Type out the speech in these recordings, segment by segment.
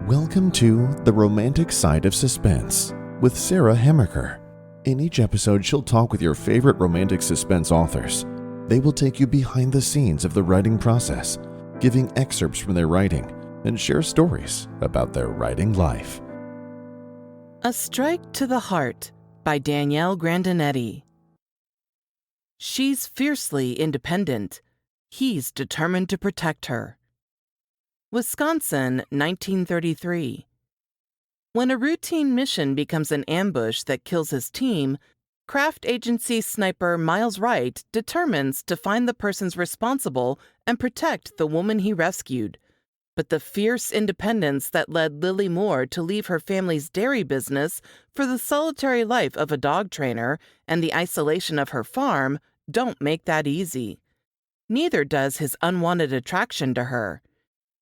Welcome to The Romantic Side of Suspense with Sarah Hemmerker. In each episode, she'll talk with your favorite romantic suspense authors. They will take you behind the scenes of the writing process, giving excerpts from their writing, and share stories about their writing life. A Strike to the Heart by Danielle Grandinetti. She's fiercely independent. He's determined to protect her. Wisconsin, 1933. When a routine mission becomes an ambush that kills his team, craft agency sniper Miles Wright determines to find the persons responsible and protect the woman he rescued. But the fierce independence that led Lily Moore to leave her family's dairy business for the solitary life of a dog trainer and the isolation of her farm don't make that easy. Neither does his unwanted attraction to her.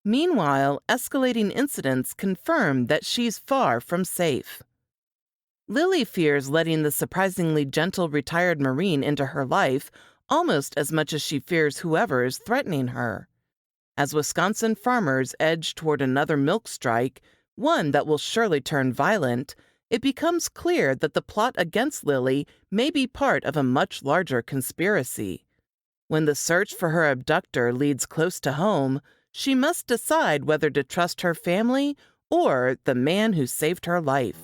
Meanwhile, escalating incidents confirm that she's far from safe. Lily fears letting the surprisingly gentle retired Marine into her life almost as much as she fears whoever is threatening her. As Wisconsin farmers edge toward another milk strike, one that will surely turn violent, it becomes clear that the plot against Lily may be part of a much larger conspiracy. When the search for her abductor leads close to home, she must decide whether to trust her family or the man who saved her life.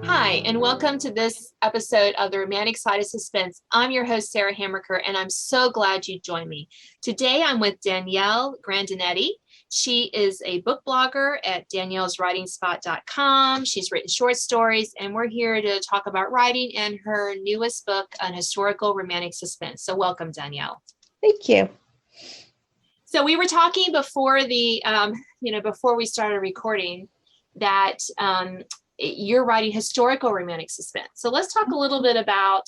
Hi, and welcome to this episode of The Romantic Side of Suspense. I'm your host, Sarah Hemmerker, and I'm so glad you joined me. Today, I'm with Danielle Grandinetti. She is a book blogger at danielleswritingspot.com. She's written short stories, and we're here to talk about writing and her newest book, An Historical Romantic Suspense. So welcome, Danielle. Thank you. So we were talking before before we started recording that you're writing historical romantic suspense. So let's talk a little bit about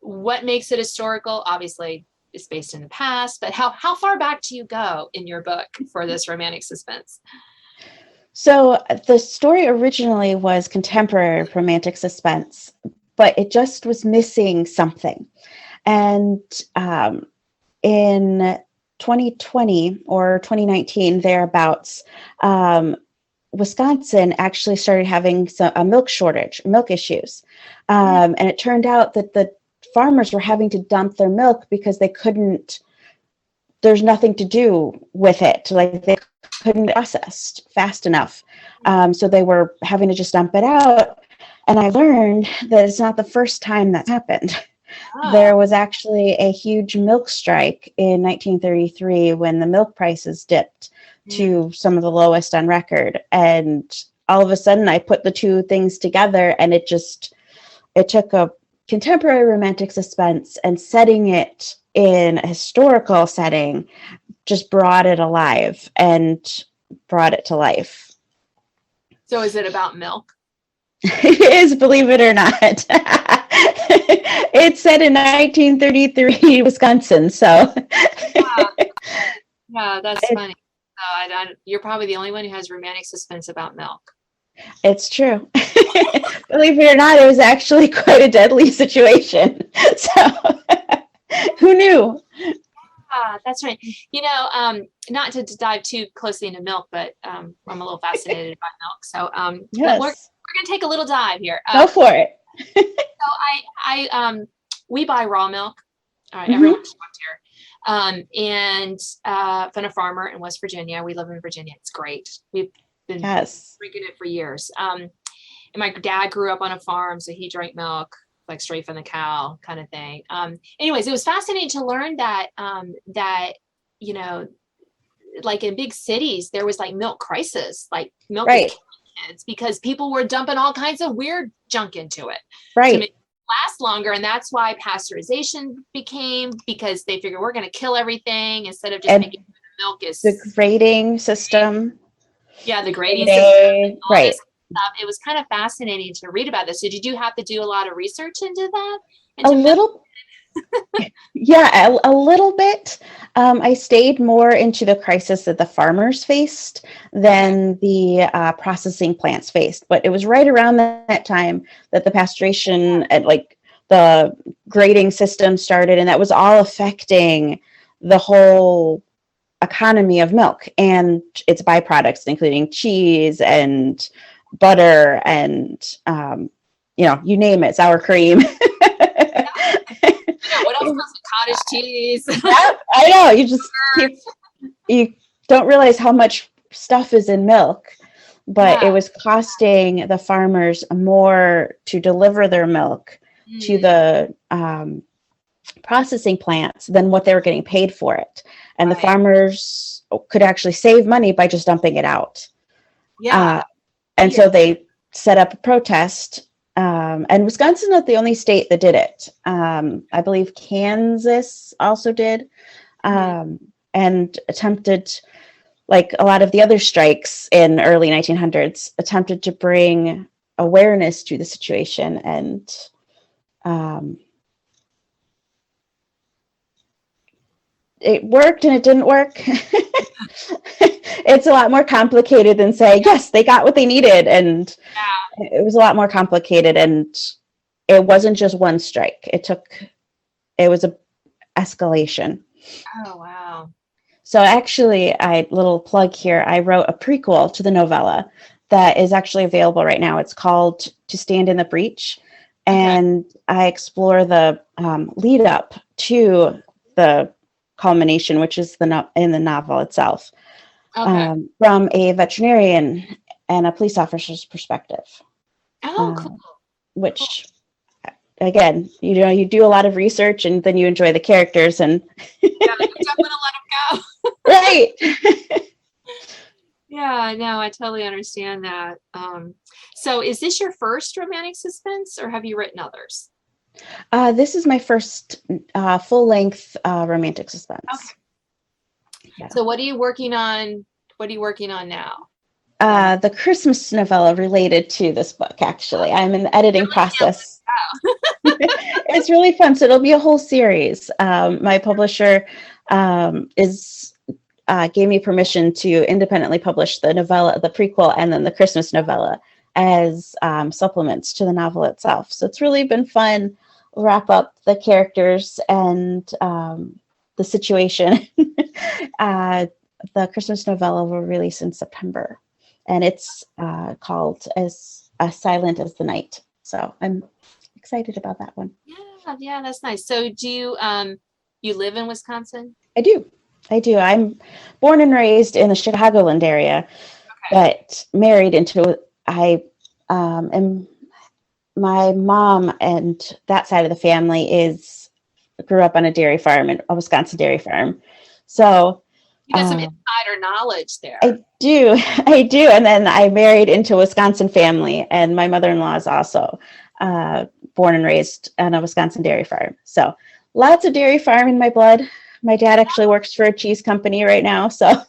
what makes it historical. Obviously, it's based in the past, but how far back do you go in your book for this romantic suspense? So the story originally was contemporary romantic suspense, but it just was missing something. And in 2020 or 2019, thereabouts, Wisconsin actually started having a milk shortage, milk issues. And it turned out that the farmers were having to dump their milk because there's nothing to do with it. Like they couldn't process fast enough. So they were having to just dump it out. And I learned that it's not the first time that's happened. Oh. There was actually a huge milk strike in 1933 when the milk prices dipped to some of the lowest on record. And all of a sudden I put the two things together, and it took a contemporary romantic suspense and setting it in a historical setting just brought it alive and brought it to life. So is it about milk? It is, believe it or not. It's set in 1933 Wisconsin, so. Yeah, that's funny. You're probably the only one who has romantic suspense about milk. It's true. Believe it or not, it was actually quite a deadly situation. So who knew? That's right. Not to dive too closely into milk, but I'm a little fascinated by milk. So yes. We're going to take a little dive here. Go for it. So we buy raw milk. Everyone's shocked here. And from a farmer in West Virginia. We live in Virginia. It's great. We've been drinking it for years. And my dad grew up on a farm, so he drank milk like straight from the cow kind of thing. Anyways, it was fascinating to learn that like in big cities, there was like milk crisis, like milk was killing kids because people were dumping all kinds of weird junk into it. Right. To make it last longer. And that's why pasteurization became, because they figure we're going to kill everything instead of just making the milk is the grading system. Yeah, the grading system. Right. It was kind of fascinating to read about this. So did you have to do a lot of research into that? A little bit. I stayed more into the crisis that the farmers faced than the processing plants faced. But it was right around that time that the pasteurization and like the grading system started, and that was all affecting the whole economy of milk and its byproducts, including cheese and butter and, you name it, sour cream. What else comes with cottage cheese? Yeah, I know. You don't realize how much stuff is in milk, but it was costing the farmers more to deliver their milk to the processing plants than what they were getting paid for it. And the farmers could actually save money by just dumping it out. So they set up a protest. And Wisconsin's not the only state that did it. I believe Kansas also did, and attempted, like a lot of the other strikes in early 1900s, attempted to bring awareness to the situation. And it worked and it didn't work. It's a lot more complicated than saying, yes, they got what they needed. And it was a lot more complicated. And it wasn't just one strike. It was a escalation. Oh, wow. So actually, little plug here, I wrote a prequel to the novella that is actually available right now. It's called To Stand in the Breach. And I explore the lead up to the culmination, which is in the novel itself, from a veterinarian and a police officer's perspective. Oh, cool. Which, again, you do a lot of research and then you enjoy the characters and you don't want to let them go. Right. Yeah, no, I totally understand that. So is this your first romantic suspense or have you written others? This is my first full-length romantic suspense. Okay. Yeah. So what are you working on? What are you working on now? The Christmas novella related to this book, actually. I'm in the editing process. It's really fun. So it'll be a whole series. My publisher gave me permission to independently publish the novella, the prequel, and then the Christmas novella as supplements to the novel itself. So it's really been fun. Wrap up the characters and the situation. The Christmas novella will release in September, and it's called As Silent as the Night. So I'm excited about that one. Yeah, that's nice. So do you live in Wisconsin? I do. I'm born and raised in the Chicagoland area, but married into my mom and that side of the family grew up on a Wisconsin dairy farm. So you got some insider knowledge there. I do. And then I married into a Wisconsin family, and my mother-in-law is also born and raised on a Wisconsin dairy farm. So lots of dairy farm in my blood. My dad actually works for a cheese company right now. So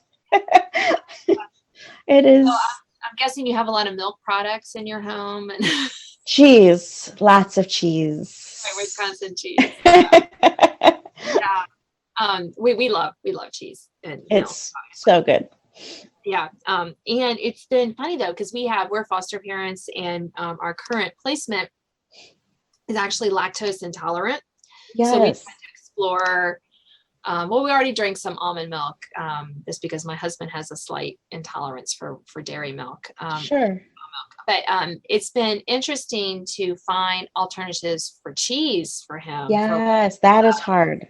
it is. So I'm guessing you have a lot of milk products in your home and cheese, lots of cheese. Wisconsin cheese. We love cheese. And it's so good. Yeah. And it's been funny though, because we're foster parents and our current placement is actually lactose intolerant. Yes. So we try to explore, we already drank some almond milk, just because my husband has a slight intolerance for dairy milk. Sure. But it's been interesting to find alternatives for cheese for him. Yes, that is hard.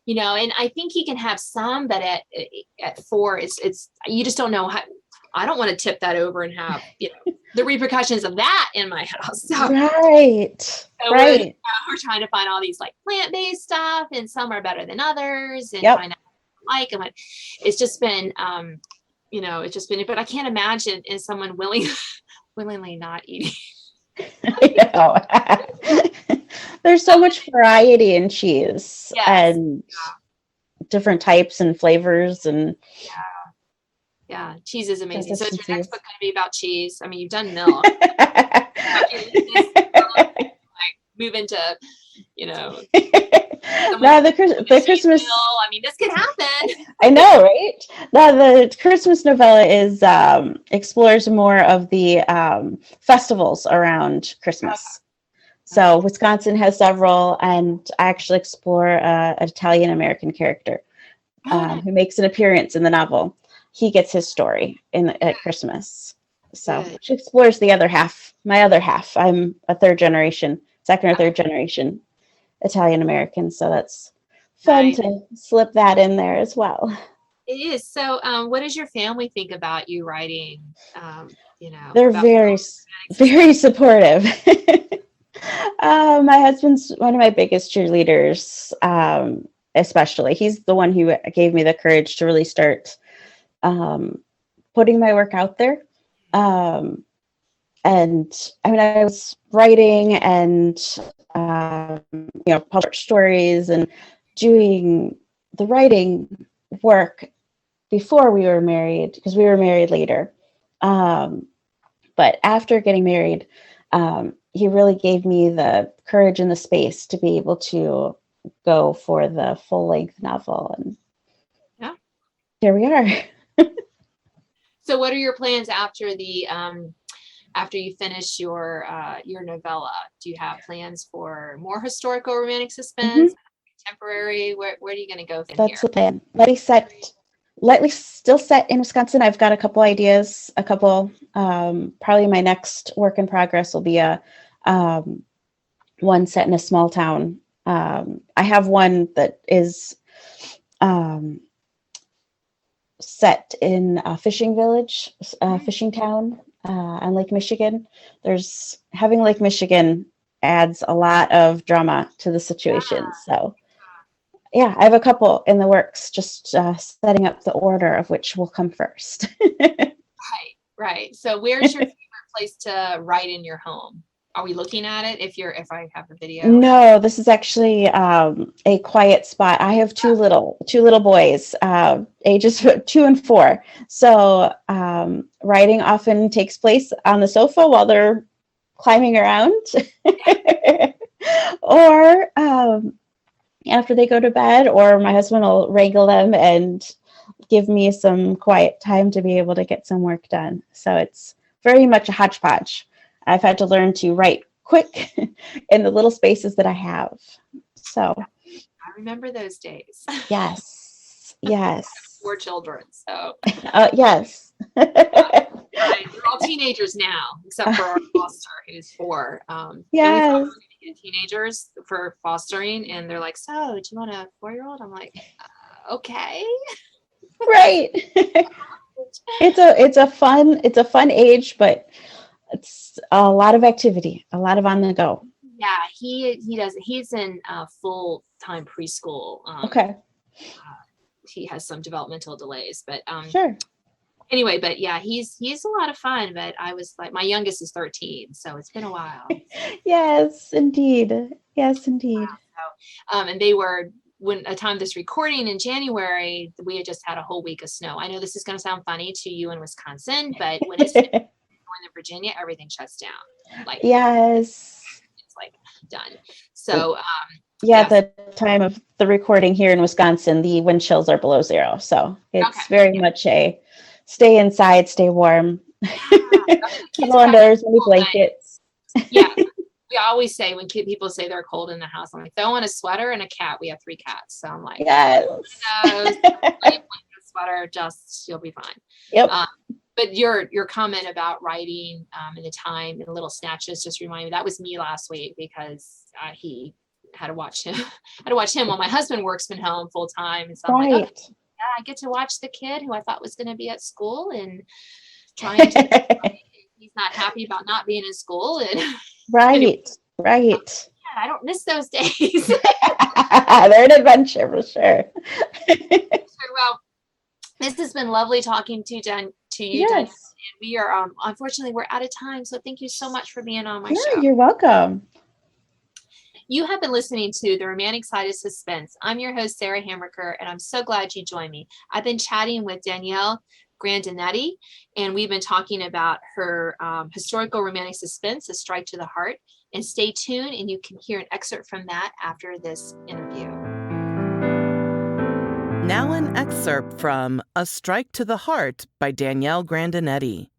And I think he can have some, but at 4, it's you just don't know how. I don't want to tip that over and have the repercussions of that in my house. So, right. So we're trying to find all these like plant-based stuff, and some are better than others, and find out what I like. And it's just been, it's just been. But I can't imagine is someone willingly not eating. There's so much variety in cheese and different types and flavors and cheese is amazing. So is your next book going to be about cheese? I mean, you've done milk. Move into the Christmas. I mean, this could happen. I know, right? The Christmas novella explores more of the festivals around Christmas. Okay. So Wisconsin has several, and I actually explore an Italian American character who makes an appearance in the novel. He gets his story at Christmas. So Good. she explores the other half, my other half. I'm a second or third generation Italian American. So that's fun Right. to slip that in there as well. It is. So, what does your family think about you writing, They're about very, very supportive. My husband's one of my biggest cheerleaders, especially. He's the one who gave me the courage to really start putting my work out there. And I mean, I was writing and, published stories and doing the writing work before we were married, because we were married later. But after getting married, he really gave me the courage and the space to be able to go for the full length novel. And yeah, here we are. So what are your plans after after you finish your novella? Do you have plans for more historical romantic suspense, contemporary? Where are you going to go from here? That's the plan. Lightly still set in Wisconsin. I've got a couple ideas, probably my next work in progress will be a one set in a small town. I have one that is set in a fishing village, fishing town on Lake Michigan. Having Lake Michigan adds a lot of drama to the situation. So yeah, I have a couple in the works, just setting up the order of which will come first. Right. So where's your favorite place to write in your home? Are we looking at it if I have a video? No, this is actually a quiet spot. I have two little boys, ages 2 and 4. So writing often takes place on the sofa while they're climbing around, or after they go to bed, or my husband will wrangle them and give me some quiet time to be able to get some work done. So it's very much a hodgepodge. I've had to learn to write quick in the little spaces that I have. So I remember those days. Yes. I have 4 children, so yes. They're all teenagers now, except for our foster, who's 4. Yes. We thought we were gonna get teenagers for fostering, and they're like, "So, do you want a 4-year-old?" I'm like, "Okay." Right. It's a fun age, but it's a lot of activity, a lot of on the go. Yeah, he does. He's in full-time preschool. Okay. He has some developmental delays, but Sure. Anyway, but yeah, he's a lot of fun. But I was like, my youngest is 13, so it's been a while. Yes, indeed. Yes, indeed. So, and they were, when a time this recording in January, we had just had a whole week of snow. I know this is going to sound funny to you in Wisconsin, but when it's going to Virginia, everything shuts down. Like, yes, it's like done. So the time of the recording here in Wisconsin, the wind chills are below 0, so it's very much a stay inside, stay warm, cuddle under as many blankets. Yeah, we always say when people say they're cold in the house, I'm like, throw on a sweater and a cat. We have 3 cats, so I'm like, yes, sweater, just you'll be fine. Yep. But your comment about writing in the time in little snatches just reminded me, that was me last week, because he had to watch him. While my husband works from home full time, and so I'm like, okay, yeah, I get to watch the kid who I thought was going to be at school and trying to. He's not happy about not being in school, and right. Yeah, I don't miss those days. They're an adventure for sure. Well, this has been lovely talking to you, Yes. Danielle. And we are unfortunately we're out of time, so thank you so much for being on my show. You're welcome. You have been listening to The Romantic Side of Suspense. I'm your host, Sarah Hammerker, and I'm so glad you joined me. I've been chatting with Danielle Grandinetti, and we've been talking about her historical romantic suspense, A Strike to the Heart. And stay tuned, and you can hear an excerpt from that after this interview. Now an excerpt from A Strike to the Heart by Danielle Grandinetti.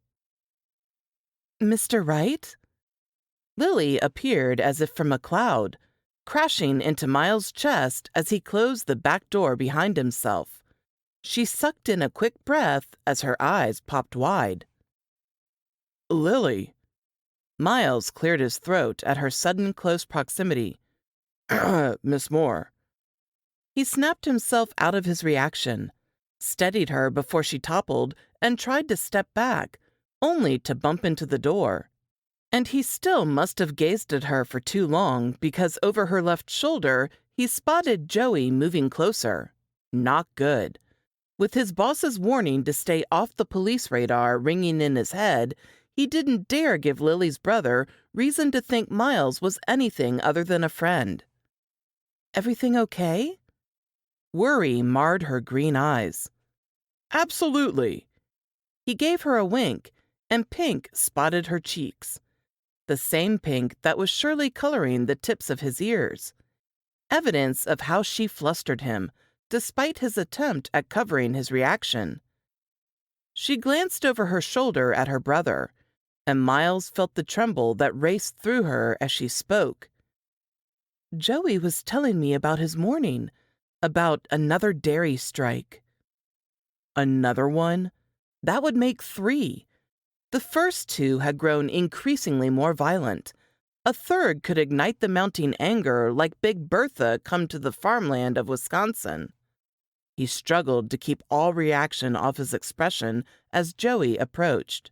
Mr. Wright? Lily appeared as if from a cloud, crashing into Miles' chest as he closed the back door behind himself. She sucked in a quick breath as her eyes popped wide. "Lily." Miles cleared his throat at her sudden close proximity. "Miss Moore." He snapped himself out of his reaction, steadied her before she toppled, and tried to step back, only to bump into the door. And he still must have gazed at her for too long, because over her left shoulder, he spotted Joey moving closer. Not good. With his boss's warning to stay off the police radar ringing in his head, he didn't dare give Lily's brother reason to think Miles was anything other than a friend. "Everything okay?" Worry marred her green eyes. "Absolutely." He gave her a wink, and pink spotted her cheeks. The same pink that was surely coloring the tips of his ears. Evidence of how she flustered him, despite his attempt at covering his reaction. She glanced over her shoulder at her brother, and Miles felt the tremble that raced through her as she spoke. "Joey was telling me about his morning, about another dairy strike." Another one? That would make 3. The first 2 had grown increasingly more violent. A third could ignite the mounting anger like Big Bertha come to the farmland of Wisconsin. He struggled to keep all reaction off his expression as Joey approached.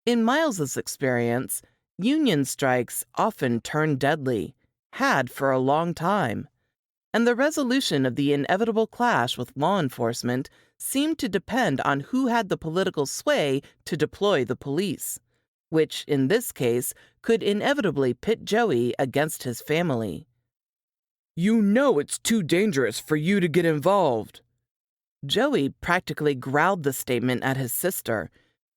In Miles's experience, union strikes often turn deadly, had for a long time, and the resolution of the inevitable clash with law enforcement seemed to depend on who had the political sway to deploy the police, which, in this case, could inevitably pit Joey against his family. "You know it's too dangerous for you to get involved." Joey practically growled the statement at his sister,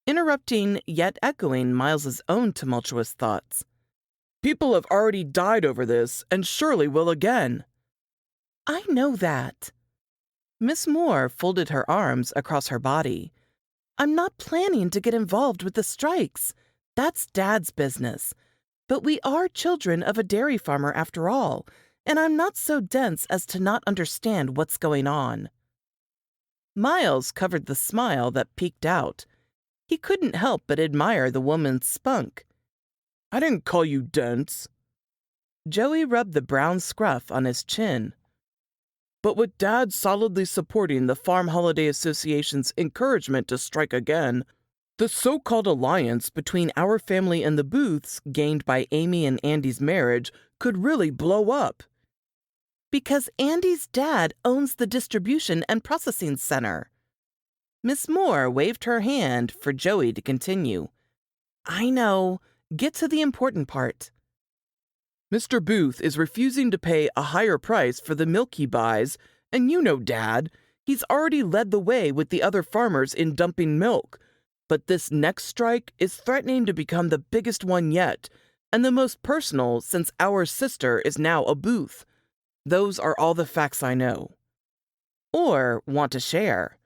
interrupting yet echoing Miles's own tumultuous thoughts. "People have already died over this, and surely will again." "I know that." Miss Moore folded her arms across her body. "I'm not planning to get involved with the strikes. That's Dad's business. But we are children of a dairy farmer after all, and I'm not so dense as to not understand what's going on." Miles covered the smile that peeked out. He couldn't help but admire the woman's spunk. "I didn't call you dense." Joey rubbed the brown scruff on his chin. "But with Dad solidly supporting the Farm Holiday Association's encouragement to strike again, the so-called alliance between our family and the Booths gained by Amy and Andy's marriage could really blow up." "Because Andy's dad owns the distribution and processing center." Miss Moore waved her hand for Joey to continue. "I know. Get to the important part." "Mr. Booth is refusing to pay a higher price for the Milky buys, and you know, Dad, he's already led the way with the other farmers in dumping milk. But this next strike is threatening to become the biggest one yet, and the most personal since our sister is now a Booth. Those are all the facts I know." Or want to share.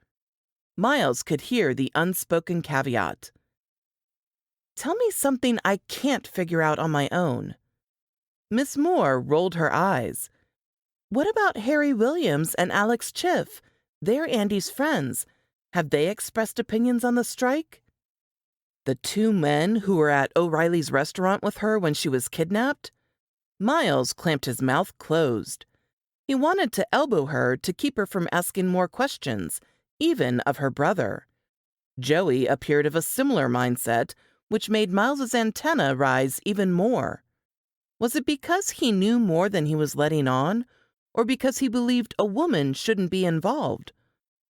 Miles could hear the unspoken caveat. "Tell me something I can't figure out on my own." Miss Moore rolled her eyes. "What about Harry Williams and Alex Chiff? They're Andy's friends. Have they expressed opinions on the strike?" "The 2 men who were at O'Reilly's restaurant with her when she was kidnapped?" Miles clamped his mouth closed. He wanted to elbow her to keep her from asking more questions, even of her brother. Joey appeared of a similar mindset, which made Miles's antenna rise even more. Was it because he knew more than he was letting on, or because he believed a woman shouldn't be involved?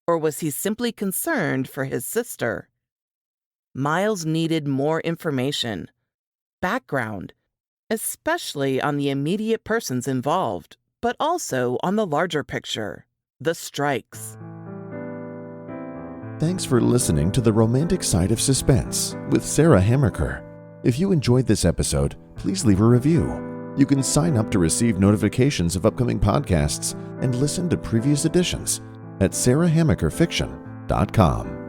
Or was he simply concerned for his sister? Miles needed more information, background, especially on the immediate persons involved, but also on the larger picture, the strikes. Thanks for listening to The Romantic Side of Suspense with Sarah Hammerker. If you enjoyed this episode, please leave a review. You can sign up to receive notifications of upcoming podcasts and listen to previous editions at sarahhammerkerfiction.com.